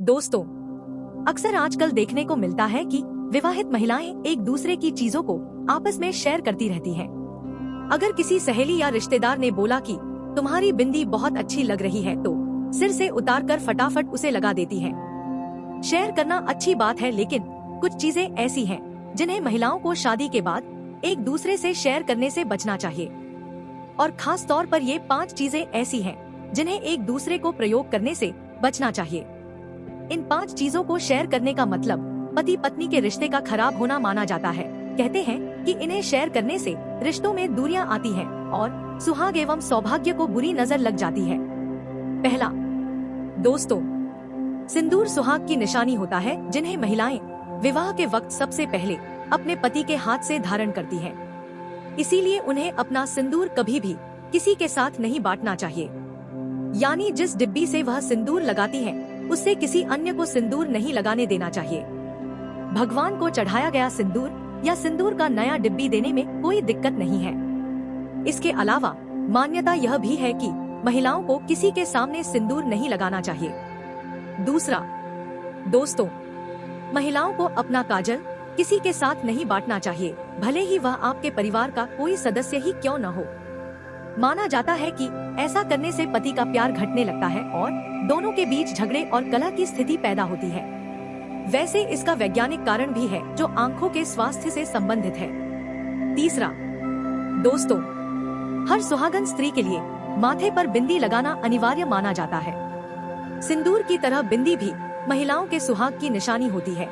दोस्तों, अक्सर आजकल देखने को मिलता है कि विवाहित महिलाएं एक दूसरे की चीजों को आपस में शेयर करती रहती हैं। अगर किसी सहेली या रिश्तेदार ने बोला कि तुम्हारी बिंदी बहुत अच्छी लग रही है, तो सिर से उतारकर फटाफट उसे लगा देती हैं। शेयर करना अच्छी बात है, लेकिन कुछ चीजें ऐसी हैं जिन्हें महिलाओं को शादी के बाद एक दूसरे से शेयर करने से बचना चाहिए। और खास तौर पर ये 5 चीजें ऐसी हैं जिन्हें एक दूसरे को प्रयोग करने से बचना चाहिए। इन 5 चीजों को शेयर करने का मतलब पति पत्नी के रिश्ते का खराब होना माना जाता है। कहते हैं कि इन्हें शेयर करने से रिश्तों में दूरियां आती हैं और सुहाग एवं सौभाग्य को बुरी नजर लग जाती है। पहला, दोस्तों, सिंदूर सुहाग की निशानी होता है, जिन्हें महिलाएं विवाह के वक्त सबसे पहले अपने पति के हाथ से धारण करती हैं। इसीलिए उन्हें अपना सिंदूर कभी भी किसी के साथ नहीं बांटना चाहिए। यानी जिस डिब्बी से वह सिंदूर लगाती है, उससे किसी अन्य को सिंदूर नहीं लगाने देना चाहिए। भगवान को चढ़ाया गया सिंदूर या सिंदूर का नया डिब्बी देने में कोई दिक्कत नहीं है। इसके अलावा मान्यता यह भी है कि महिलाओं को किसी के सामने सिंदूर नहीं लगाना चाहिए। दूसरा, दोस्तों, महिलाओं को अपना काजल किसी के साथ नहीं बांटना चाहिए, भले ही वह आपके परिवार का कोई सदस्य ही क्यों न हो। माना जाता है कि ऐसा करने से पति का प्यार घटने लगता है और दोनों के बीच झगड़े और कलह की स्थिति पैदा होती है। वैसे इसका वैज्ञानिक कारण भी है, जो आंखों के स्वास्थ्य से संबंधित है। तीसरा, दोस्तों, हर सुहागन स्त्री के लिए माथे पर बिंदी लगाना अनिवार्य माना जाता है। सिंदूर की तरह बिंदी भी महिलाओं के सुहाग की निशानी होती है।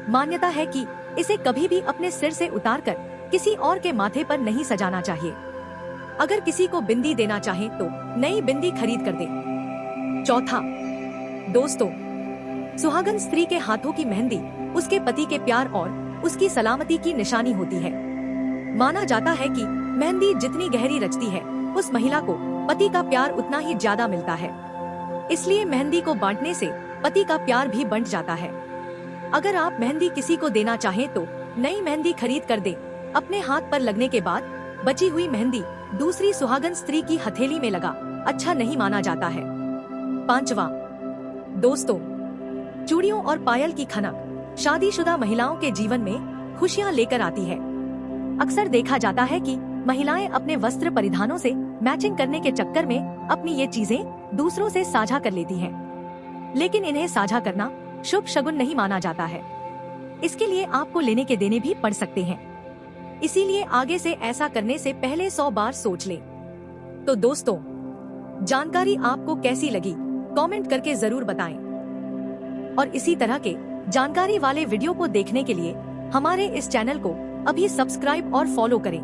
मान्यता है कि इसे कभी भी अपने सिर से उतारकर किसी और के माथे पर नहीं सजाना चाहिए। अगर किसी को बिंदी देना चाहे तो नई बिंदी खरीद कर दे। चौथा, दोस्तों, सुहागन स्त्री के हाथों की मेहंदी उसके पति के प्यार और उसकी सलामती की निशानी होती है। माना जाता है कि मेहंदी जितनी गहरी रचती है, उस महिला को पति का प्यार उतना ही ज्यादा मिलता है। इसलिए मेहंदी को बांटने से पति का प्यार भी बंट जाता है। अगर आप मेहंदी किसी को देना चाहें तो नई मेहंदी खरीद कर दें। अपने हाथ पर लगने के बाद बची हुई मेहंदी दूसरी सुहागन स्त्री की हथेली में लगा अच्छा नहीं माना जाता है। पांचवा, दोस्तों, चूड़ियों और पायल की खनक शादीशुदा महिलाओं के जीवन में खुशियां लेकर आती है। अक्सर देखा जाता है कि महिलाएं अपने वस्त्र परिधानों से मैचिंग करने के चक्कर में अपनी ये चीजें दूसरों से साझा कर लेती हैं। लेकिन इन्हें साझा करना शुभ शगुन नहीं माना जाता है। इसके लिए आपको लेने के देने भी पड़ सकते हैं। इसीलिए आगे से ऐसा करने से पहले 100 बार सोच लें। तो दोस्तों, जानकारी आपको कैसी लगी कमेंट करके जरूर बताएं। और इसी तरह के जानकारी वाले वीडियो को देखने के लिए हमारे इस चैनल को अभी सब्सक्राइब और फॉलो करें।